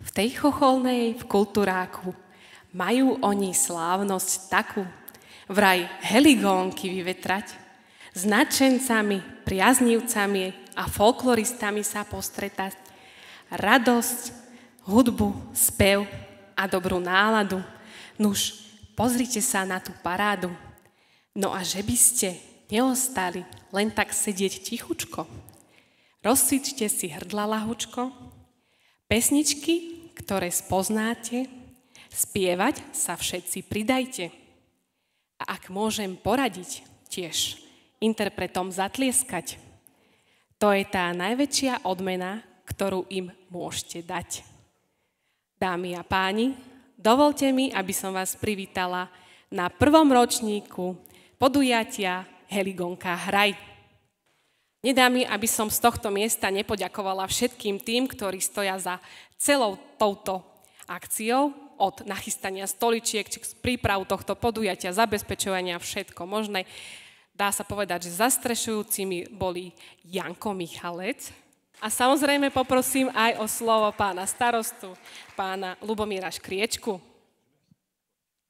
V tej chocholnej, v kultúráku, majú oni slávnosť takú, vraj heligónky vyvetrať, s nadšencami, priaznivcami a folkloristami sa postretať. Radosť, hudbu, spev a dobrú náladu. Nuž, pozrite sa na tú parádu. No a že by ste neostali len tak sedieť tichučko, rozcvičte si hrdla lahučko, pesničky, ktoré spoznáte, spievať sa všetci pridajte. A ak môžem poradiť, tiež interpretom zatlieskať. To je tá najväčšia odmena, ktorú im môžete dať. Dámy a páni, dovolte mi, aby som vás privítala na 1. ročníku podujatia Heligonka Hraj. Nedá mi, aby som z tohto miesta nepoďakovala všetkým tým, ktorí stoja za celou touto akciou, od nachystania stoličiek, či prípravu tohto podujatia, zabezpečovania, všetko možné. Dá sa povedať, že zastrešujúcimi boli Janko Michalec. A samozrejme poprosím aj o slovo pána starostu, pána Ľubomíra Škriečku.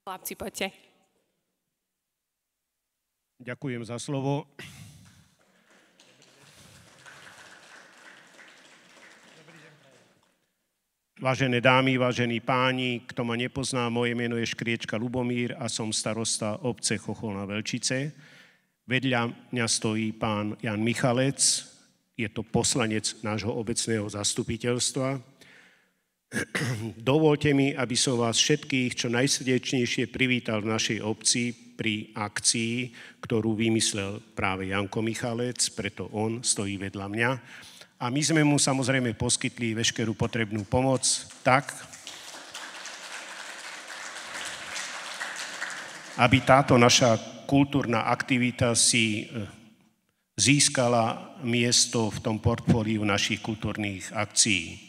Chlapci, poďte. Ďakujem za slovo. Vážené dámy, vážení páni, kto ma nepozná, moje meno je Škriečka Ľubomír a som starosta obce Chocholná Veľčice. Vedľa mňa stojí pán Jan Michalec, je to poslanec nášho obecného zastupiteľstva. Dovoľte mi, aby som vás všetkých čo najsrdečnejšie privítal v našej obci pri akcii, ktorú vymyslel práve Janko Michalec, preto on stojí vedľa mňa. A my sme mu samozrejme poskytli veškerú potrebnú pomoc tak, aby táto naša kultúrna aktivita si získala miesto v tom portfóliu našich kultúrnych akcií.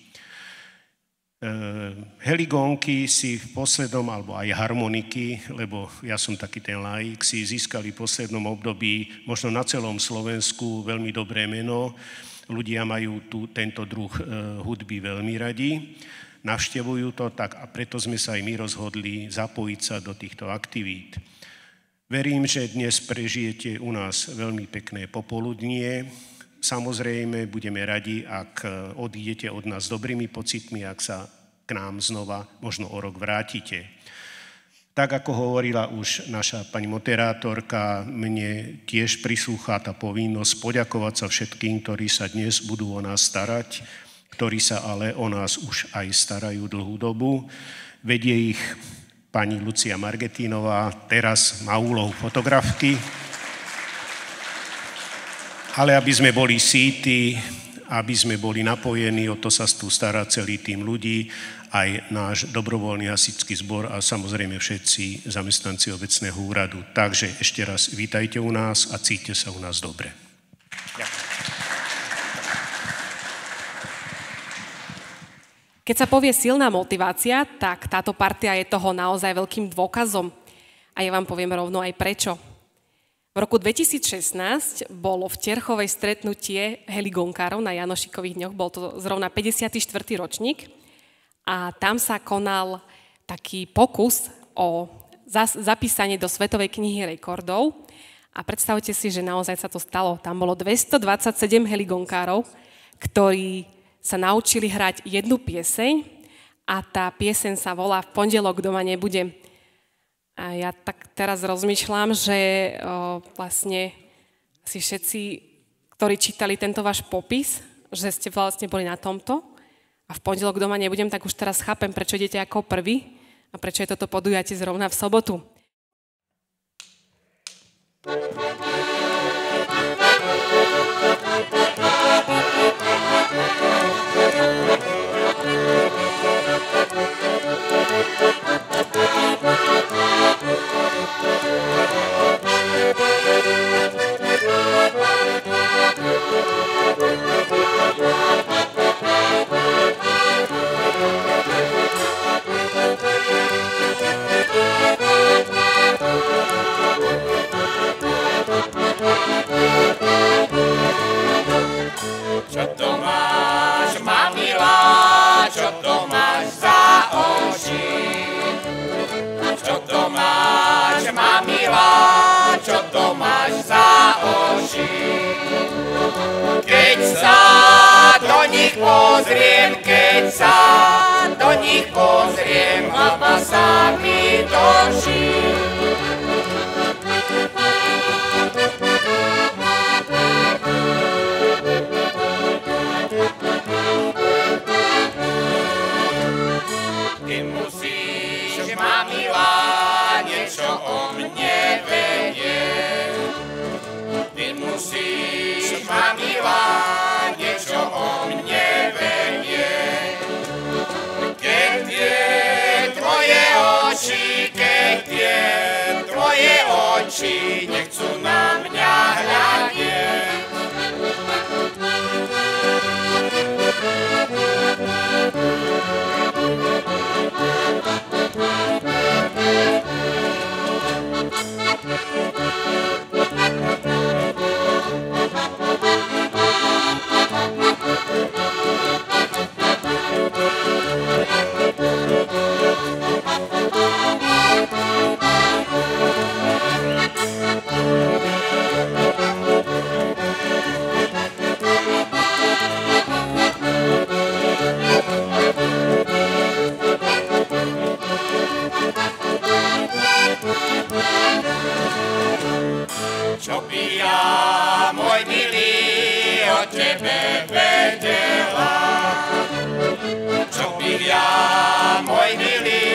Heligónky si v poslednom, alebo aj harmoniky, lebo ja som taký ten laik, si získali v poslednom období možno na celom Slovensku veľmi dobré meno. Ľudia majú tento druh hudby veľmi radi, navštevujú to tak a preto sme sa aj my rozhodli zapojiť sa do týchto aktivít. Verím, že dnes prežijete u nás veľmi pekné popoludnie. Samozrejme, budeme radi, ak odídete od nás dobrými pocitmi, ak sa k nám znova možno o rok vrátite. Tak, ako hovorila už naša pani moderátorka, mne tiež prislúcha tá povinnosť poďakovať sa všetkým, ktorí sa dnes budú o nás starať, ktorí sa ale o nás už aj starajú dlhú dobu. Vedie ich pani Lucia Margetínová, teraz má úlohu fotografky. Ale aby sme boli síti, aby sme boli napojení, o to sa tu stará celý tým ľudí, aj náš dobrovoľný hasičský zbor a samozrejme všetci zamestnanci obecného úradu. Takže ešte raz vítajte u nás a cíťte sa u nás dobre. Ďakujem. Keď sa povie silná motivácia, tak táto partia je toho naozaj veľkým dôkazom. A ja vám poviem rovno aj prečo. V roku 2016 bolo v Terchovej stretnutie heligonkárov na Janošikových dňoch, bol to zrovna 54. ročník a tam sa konal taký pokus o zapísanie do Svetovej knihy rekordov a predstavte si, že naozaj sa to stalo. Tam bolo 227 heligonkárov, ktorí sa naučili hrať jednu pieseň a tá pieseň sa volá V pondelok doma nebudem. A ja tak teraz rozmýšľam, že vlastne si všetci, ktorí čítali tento váš popis, že ste vlastne boli na tomto a v pondelok doma nebudem, tak už teraz chápem, prečo idete ako prvý a prečo je toto podujatie zrovna v sobotu. Čo to máš, mamila, čo to máš za oči? Čo to máš, ma milá, čo to máš za oči? Keď sa do nich pozriem, hlava sa mi točí. Ty musíš, ma milá, niečo o mne vedieť. Ty musíš, ma milá, niečo o mne vedieť. Keď tie tvoje oči nechcú na mňa hľadieť. Čo by ja, môj milý, o tebe vedela? Čo by ja, môj milý,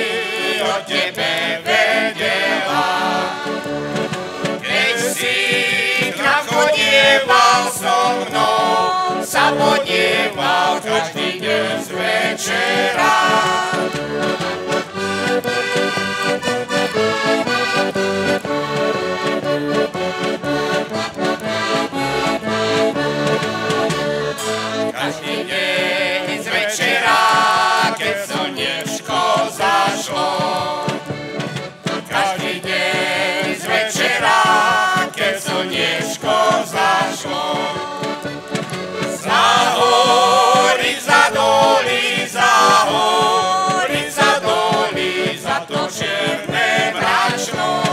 o tebe vedela? Keď si tam chodieval so mnou, sa podieval každý deň z večera. Každý deň z večera, keď slniečko zašlo. Každý deň z večera, keď slniečko zašlo. Za hory, za doly, za hory, za doly, za to čierne mračno.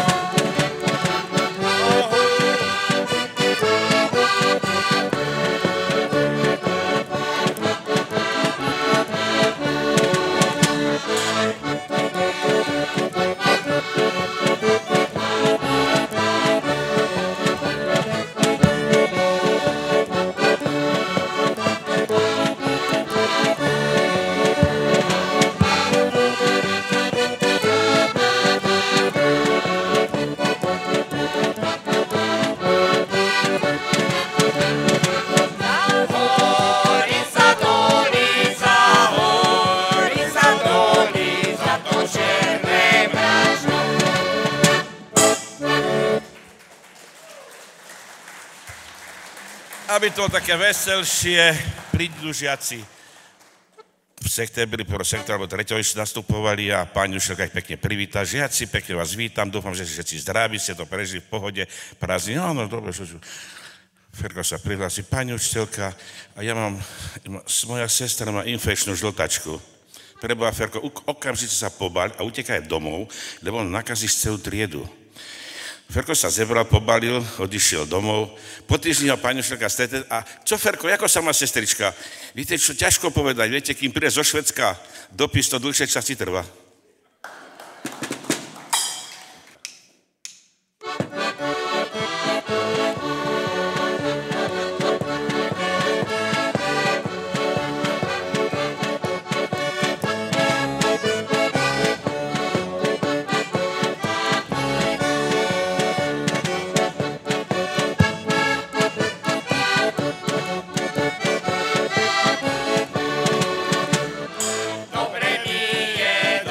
Aby to bolo také veselšie, prídu žiaci v septembri, 1. sektora, alebo 3. nastupovali a pani učiteľka ich pekne privítala. Žiaci, pekne vás vítam, dúfam, že všetci zdraví, ste to prežili v pohode, prázdni. No, dobre, Ferko sa prihlási, pani učiteľka, a moja sestra má infekčnú žltačku. Preboha, Ferko, okamžite sa pobáľ a utekaj domov, lebo on nakazíš celú triedu. Ferko sa zebral, pobalil, odišiel domov. Po týždni ho pani učiteľka stretne a čo, Ferko, ako sa má sestrička? Viete, čo ťažko povedať, viete, kým príde zo Švédska dopis, to dlhšie časy trvá. Dobre mi je,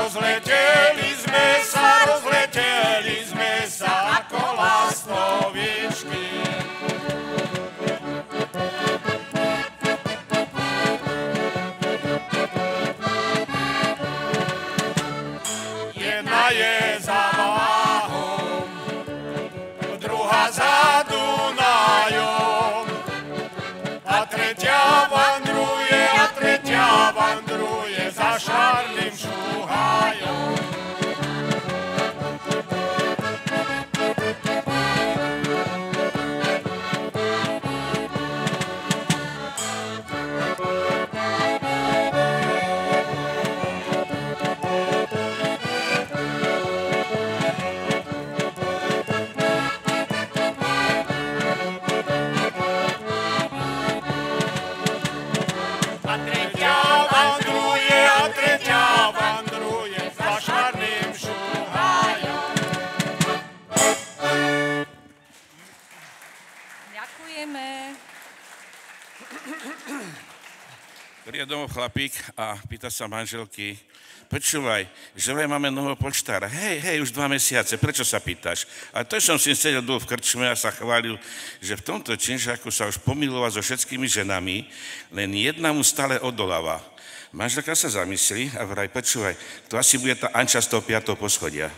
rozleteli sme sa ako lastovičky. Jedna je za Váhom, druhá za Dunajom, a tretia vandruje za Šarným Šuhajom. Príde domov chlapík a pýta sa manželky, počúvaj, že vraj máme nového poštára. Hej, už 2 mesiace, prečo sa pýtaš? A to som si sedel dolu v krčme a sa chválil, že v tomto činžáku sa už pomiloval so všetkými ženami, len jedna mu stále odoláva. Manželka sa zamyslí a vraj, počúvaj, to asi bude tá Anča z toho 5. poschodia.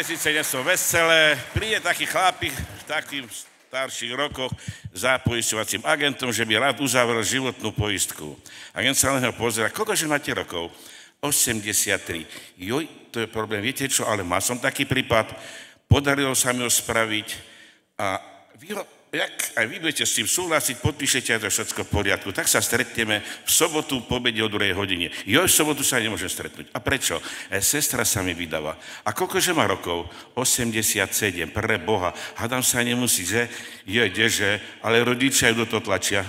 Investície nie sú veselé. Príde taký chlapík v takých starších rokoch za poisťovacím agentom, že by rád uzavrel životnú poistku. Agent sa na neho pozerá, koľkože máte rokov? 83. Joj, to je problém. Viete čo, ale mal som taký prípad, podarilo sa mi ho spraviť a vy ho, jak aj vy budete s tým súhlasiť, podpíšete aj to všetko v poriadku. Tak sa stretneme v sobotu po obede o 2 hodine. Joj, v sobotu sa nemôžem stretnúť. A prečo? Sestra sa mi vydáva. A koľkože má rokov? 87. Pre Boha. Hádam sa nemusí, že? Joj, kdeže? Ale rodičia ju do toho tlačia.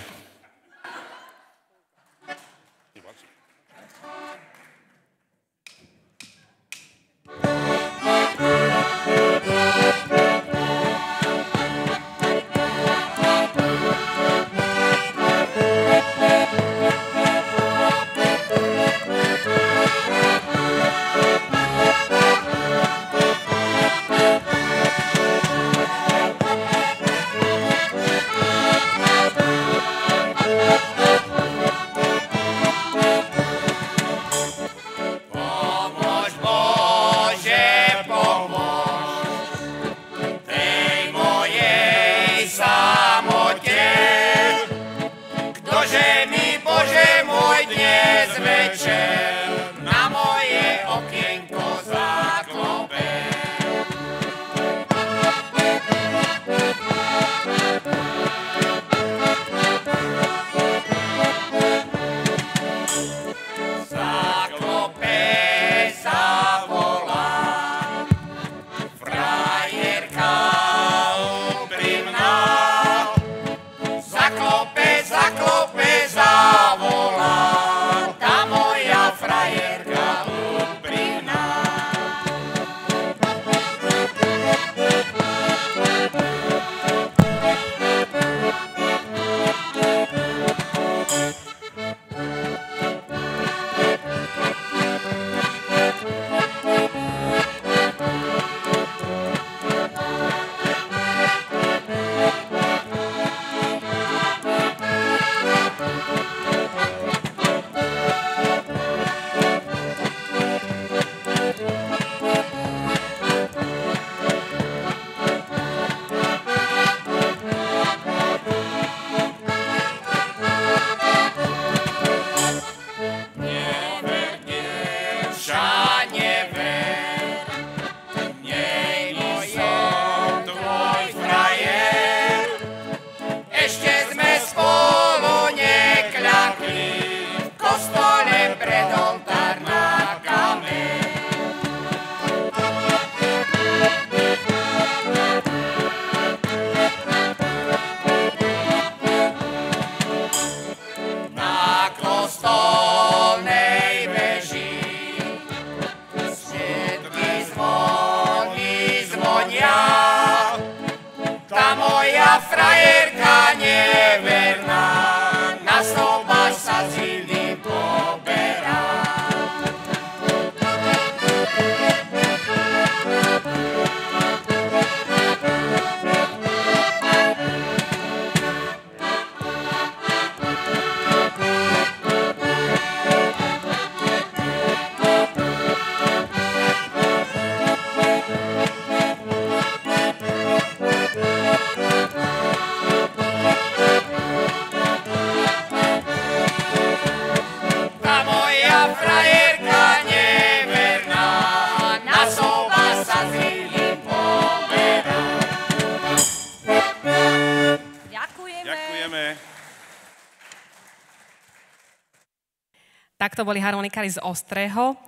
Takto boli harmonikári z Ostrého.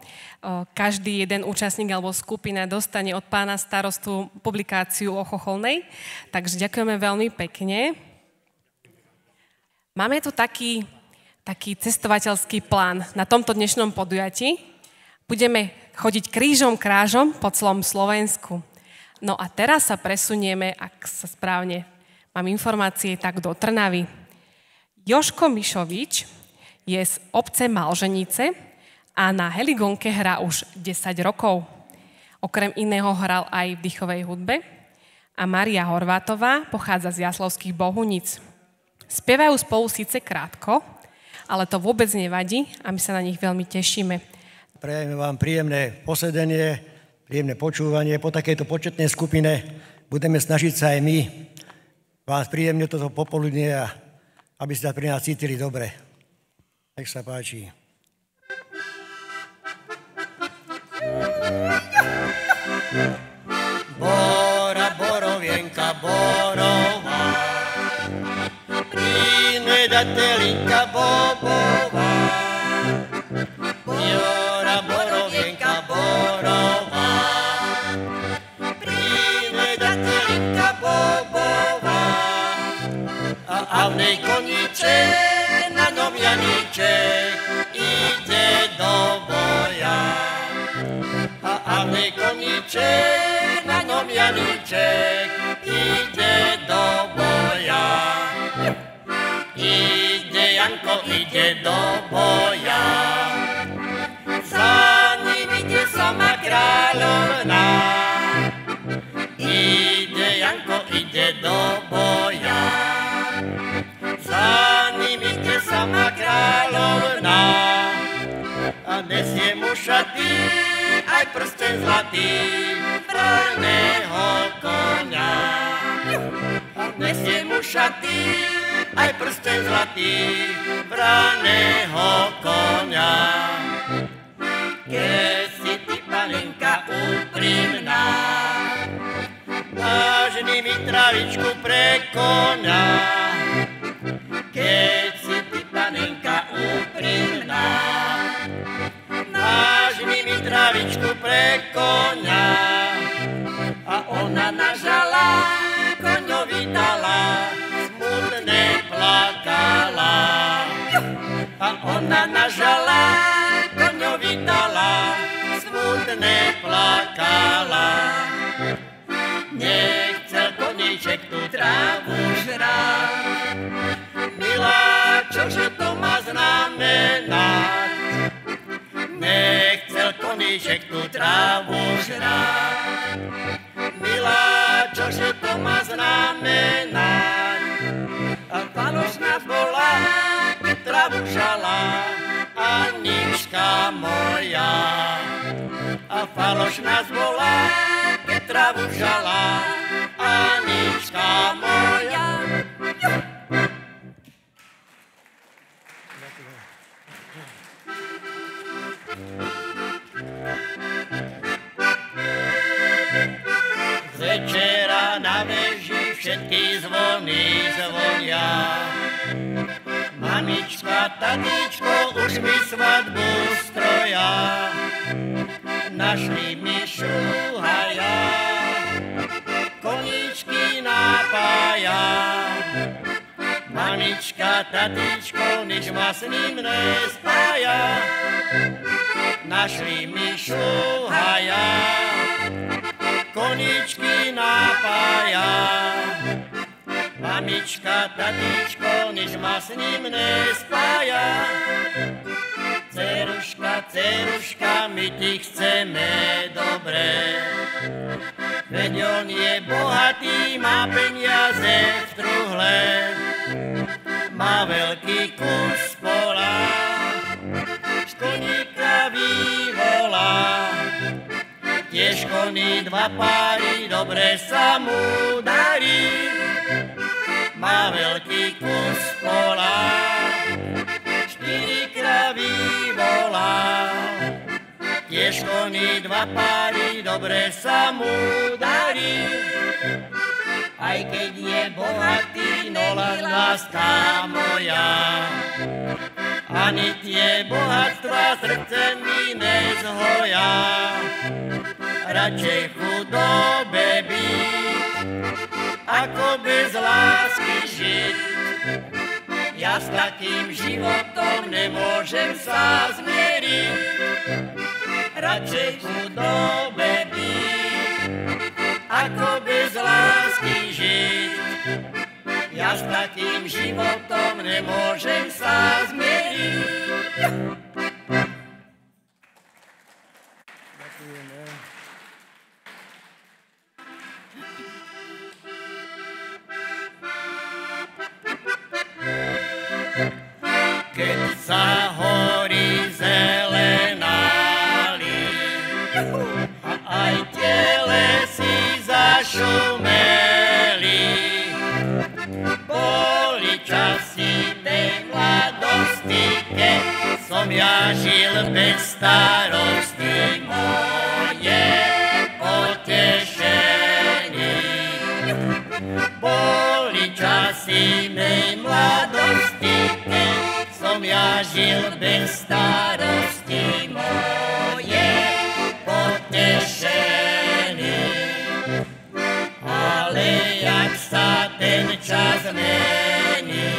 Každý jeden účastník alebo skupina dostane od pána starostu publikáciu o Chocholnej. Takže ďakujeme veľmi pekne. Máme tu taký cestovateľský plán na tomto dnešnom podujatí. Budeme chodiť krížom krážom po celom Slovensku. No a teraz sa presunieme, ak sa správne mám informácie, tak do Trnavy. Jožko Mišovič je z obce Malženice a na heligonke hrá už 10 rokov. Okrem iného hral aj v dýchovej hudbe. A Mária Horvátová pochádza z Jaslovských Bohuníc. Spievajú spolu síce krátko, ale to vôbec nevadí a my sa na nich veľmi tešíme. Prejeme vám príjemné posedenie príjemné počúvanie. Po takejto početnej skupine budeme snažiť sa aj my vás príjemne toto popoludne a aby ste sa pri nás cítili dobre. Nech sa páči. Bora, borovienka, borová, primedatelinka bobová. Bora, borovienka, borová, primedatelinka bobová. A v nej koníček, na ňom Janíček, ide do boja. A v nej koníček, na ňom Janíček, ide do boja. Ide Janko, ide do boja. Za ním ide sama kráľovná. Ide Janko, ide do boja. Za ním ide sama kráľovná. A nesie mu šaty, aj prsten zlatý, braného koňa. A nesie mu šaty, aj prsten zlatý, braného koňa. Keď si ty, panenka, úprimná, dáš mi travičku pre koňa. Keď si ty, panenka, úprimná, dáš mi travičku pre koňa. A ona nažala, koňovi dala, smutne plakala. A ona nažala, koňovi dala, smutne plakala. Nechcel koníček tú trávu žrať, milá, čože to má znamenať? Nechcel koníček tú trávu žrať, milá, čože to má znamenať? A falošná bola, keď trávu žala, Anička moja. A falošná bola, keď trávu žala, Anička moja. Z večera na veži všetky zvony zvonia. Mamička, tatičko, už mi svadbu stroja. Našli mi šuhaja, koníčky napája. Mamička, tatičko, nič ma s ním nespája. Našli mi šuhaja, koníčky napája. Mamička, tatičko, nič ma s ním nespája. Ceruška, ceruška, my ti chceme dobre. Veď on je bohatý, má peniaze v truhle. Má veľký kus pola, koníka vyvolá. Tiež koní dva páry, dobre sa mu darí. Má veľký kus pola, 4 kravy volá. Tiež koní dva páry, dobre sa mu darí. Aj keď je bohatý, no láska moja, ani tie bohatstva srdce mi nezhoja. Radšej chudobe byť, ako bez lásky žiť. Ja s takým životom nemôžem sa zmieriť. Radšej chudobe byť, ako bez lásky žiť. Ja s takým životom nemôžem sa zmieriť. Keď sa hory zelenali a aj som ja žil bez starosti, moje potešenie. Boli časy mej mladosti, keď som ja žil bez starosti, moje potešenie. Ale jak sa ten čas mení,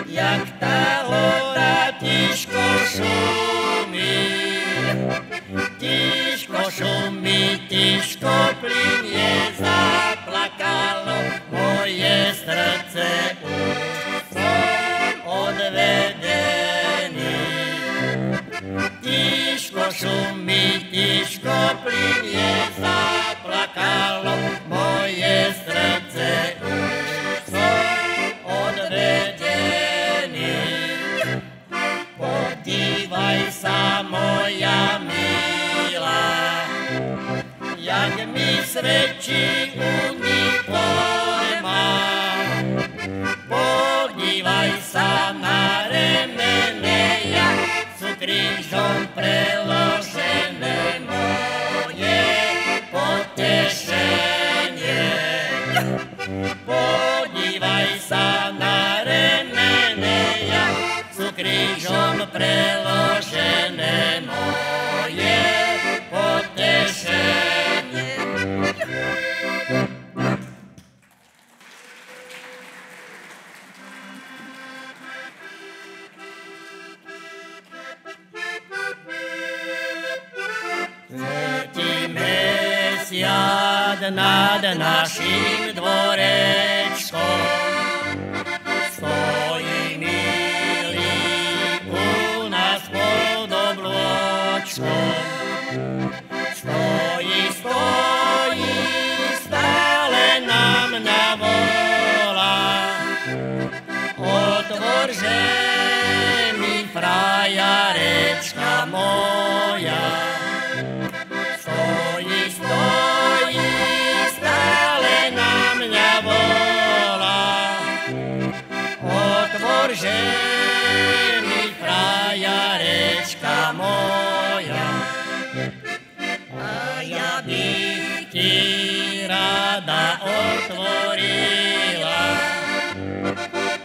jak tá hora tiško šumí, tiško plynie, zaplakalo moje srdce, už som odvedený. Tiško šumí, tiško plynie, zaplakalo moje srdce, už som odvedený. Podívaj sa, moja milá, jak mi svedčí uniforma. Podívaj sa na remene, jak sú krížom preložené, moje potešenie. Podívaj sa na remene, jak sú krížom preložené, moje potešenie. Svätý mesiac nad naším dvorečkom stojí milý u nás pod oblôčkom. Stojí, stále na mňa volá. Otvorže mi, frajarečka moja. Stojí, stále na mňa volá. Otvorže mi, frajarečka moja. A ja bych ti rada otvorila,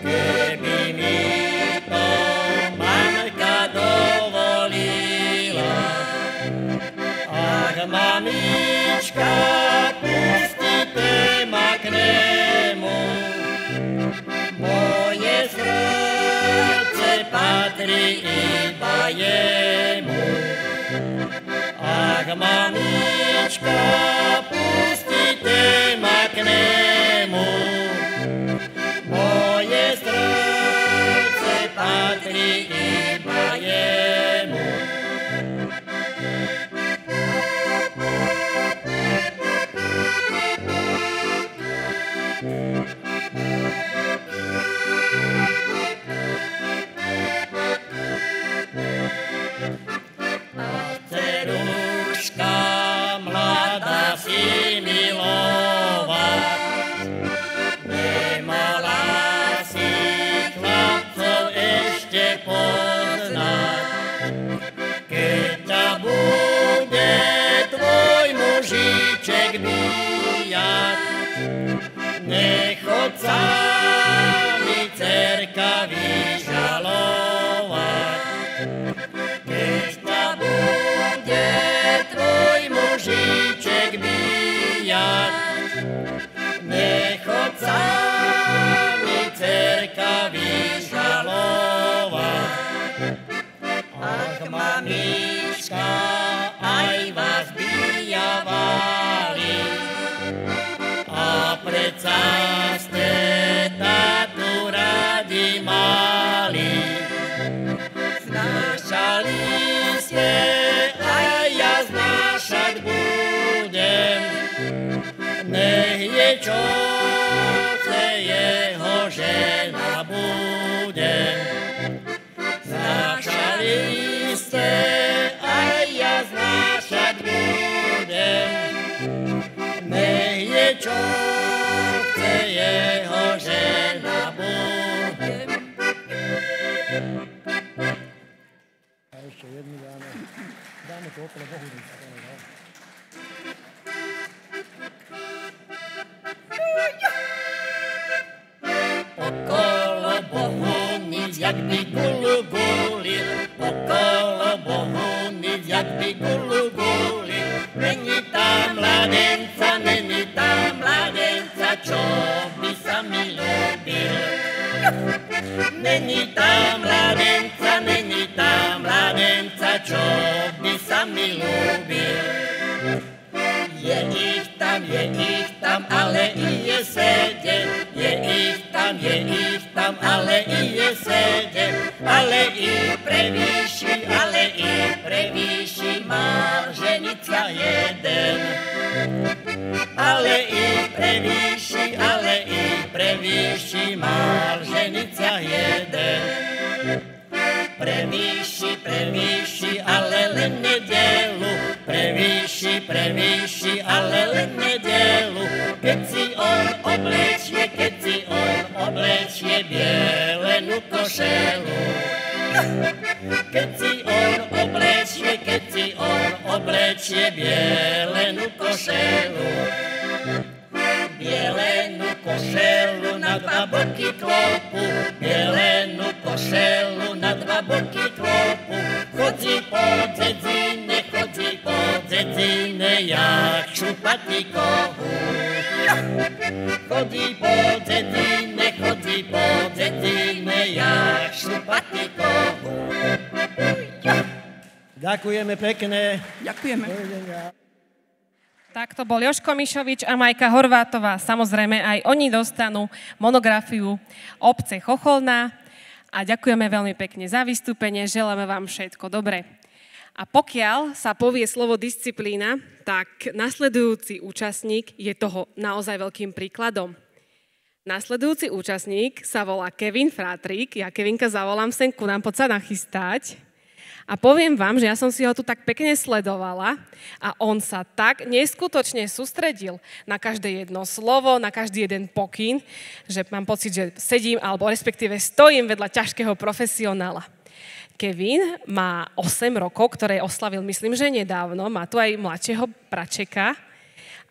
keby mi to mamka dovolila. Ach, mamička, pustite ma k nemu, moje srdce patrí iba jemu. Ach, mamička, pustite ma k nemu, moje srdce patrí iba jemu. Ceruška mladá si milovať, nemala si chlapcov ešte poznať. Keď ťa bude tvoj mužiček bijať, nechod sami cerka vyžalovať. Keď ťa bude tvoj mužiček bijať, nechod sami cerka vyžalovať. Ach, mamička, aj vás bijavali, a predsa ste tátu radi mali. Znášali ste, aj ja znášať budem, nech je čo chce, jeho žena budem. Znášali ste, aj ja znášať budem, nech je čo chce, jeho žena budem. okolo Bohunic. Okolo Bohunic, jak by gulu gulil, okolo Bohunic, jak by gulu gulil. Není tam mladenca, čo by sa mi ľúbil. Není tam mladenca, čo by sa mi ľúbil. Je ich tam, ale i je sedem. Je ich tam, ale i je sedem. Ale i prevýši mal ženica jeden. Ale i prevýši mal ženica jeden. Prevýši, ale len nedelu. Prevýši, ale len nedelu. Keď si on oblečie bielenú košelu. Keď si on oblečie bielenú košelu. Bielenú košelu na dva boky klopu, bielenú košelu na dva boky klopu. Chodí po dzedzine, jak šupatý kohút. Chodí po dzedzine, jak šupatý kohút. Ďakujeme pekne. Ďakujeme. Tak to bol Jožko Mišovič a Majka Horvátová. Samozrejme, aj oni dostanú monografiu obce Chocholná. A ďakujeme veľmi pekne za vystúpenie. Želáme vám všetko dobré. A pokiaľ sa povie slovo disciplína, tak nasledujúci účastník je toho naozaj veľkým príkladom. Nasledujúci účastník sa volá Kevin Fratrík. Ja Kevinka zavolám sem ku nám, poď sa nachystať. A poviem vám, že ja som si ho tu tak pekne sledovala a on sa tak neskutočne sústredil na každé jedno slovo, na každý jeden pokyn, že mám pocit, že sedím, alebo respektíve stojím vedľa ťažkého profesionála. Kevin má 8 rokov, ktoré oslavil, myslím, že nedávno. Má tu aj mladšieho pračeka.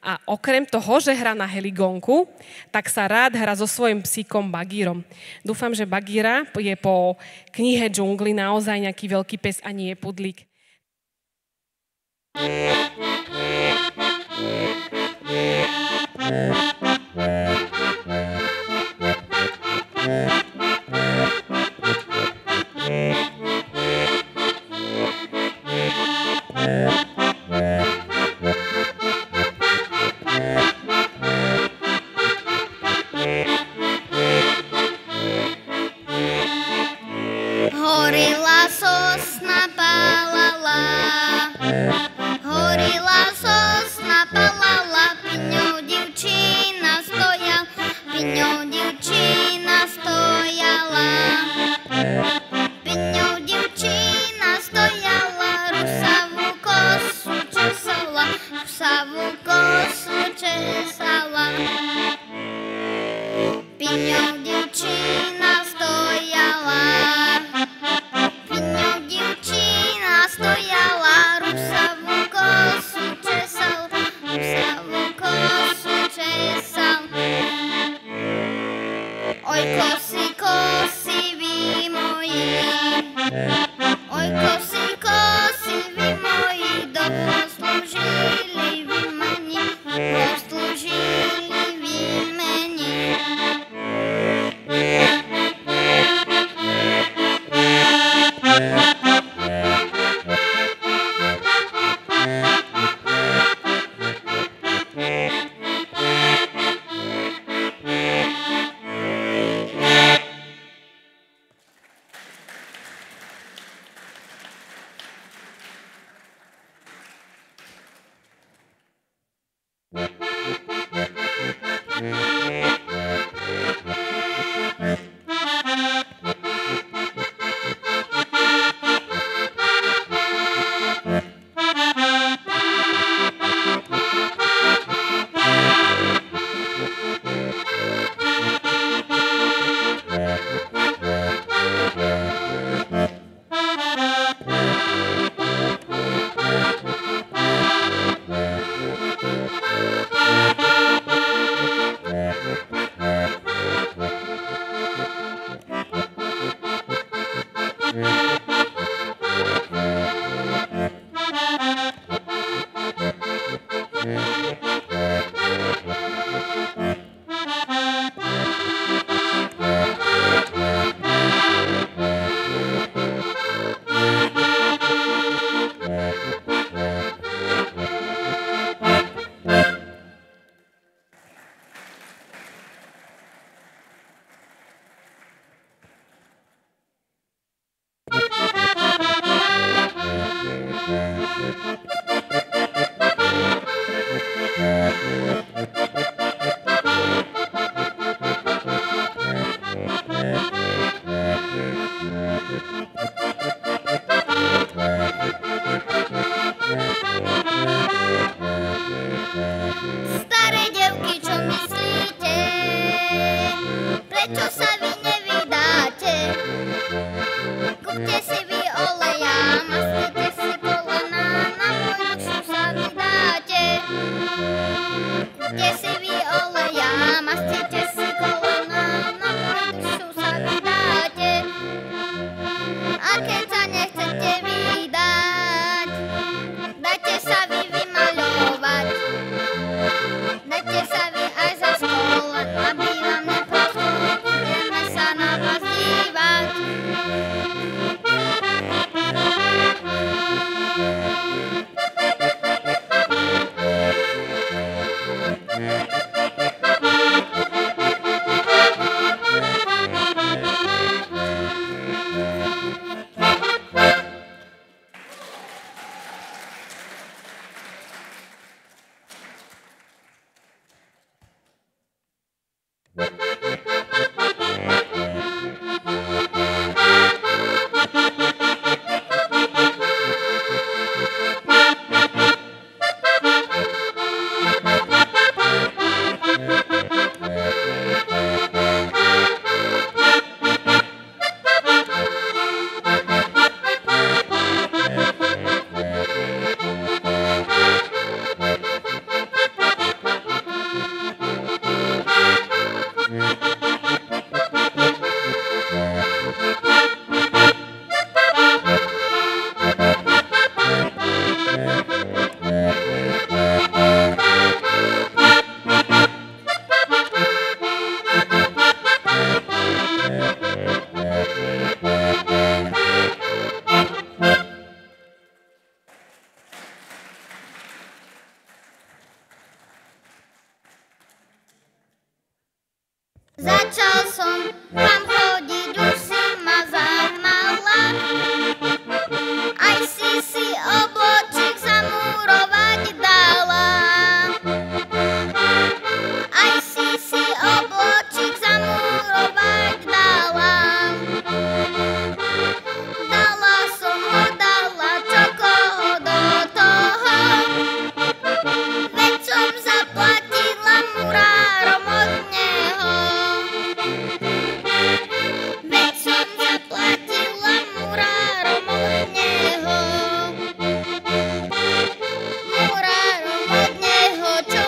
A okrem toho, že hrá na heligónku, tak sa rád hrá so svojím psíkom Bagírom. Dúfam, že Bagíra je po knihe Džungly naozaj nejaký veľký pes a nie je pudlík. Horila sosna palala, piňou divčina stojala, rusavú kosu česala, piňou divčina stojala. Rusavú kosu česal. Oj, kosi vy moji, do poslúžili vymeni, Staré devky, čo myslíte? Prečo sa vy nevydáte? Kúpte si vy oleja, mastite si kolena, na moju dušu sa vydáte. Kúpte si vy oleja, mastite si kolena, na moju dušu sa vydáte. A keď sa nechcete vydať, dajte sa vy vymaľovať. Dajte sa vy aj za stôl, aby vám neprošlo, budeme sa na vás dívať. Začal som vám chodiť, už si ma zahnala. Aj si obločík zamurovať dala. Aj si obločík zamurovať dala. Dala som ho, dala čo koho do toho. Veď som zaplatila murárom od neho. Veď som zaplatila murárom od neho. Murárom od neho, čo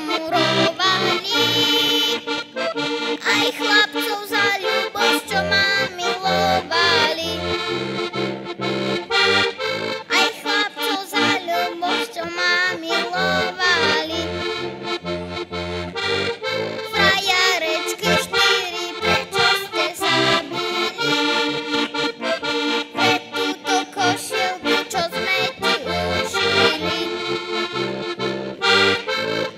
murovali. Aj chlapcov za ľubosť, čo ma milovali. Aj chlapcov za ľubosť, čo ma milovali. Frajerečky štyri, prečo ste sa bili? Pre túto košielku, čo sme ti ušili.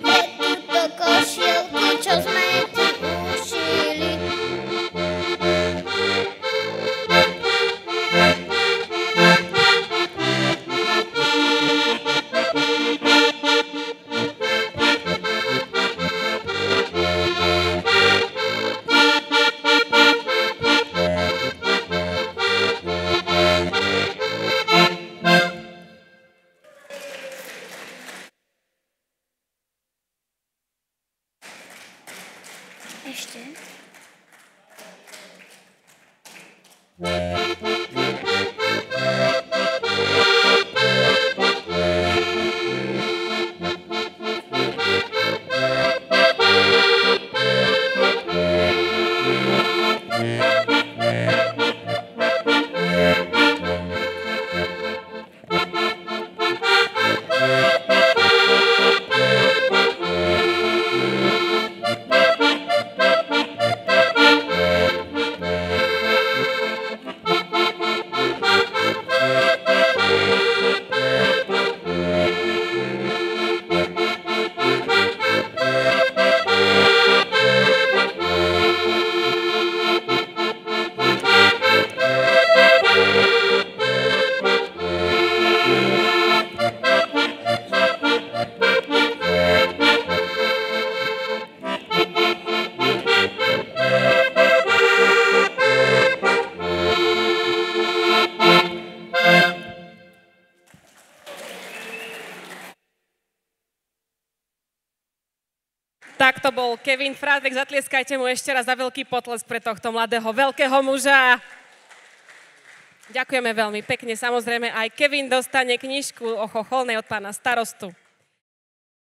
Pre túto košielku, čo sme ti ušili. Ešte? bol Kevin Frádek. Zatlieskajte mu ešte raz za veľký potlesk pre tohto mladého, veľkého muža. Ďakujeme veľmi pekne. Samozrejme aj Kevin dostane knižku o chocholnej od pána starostu.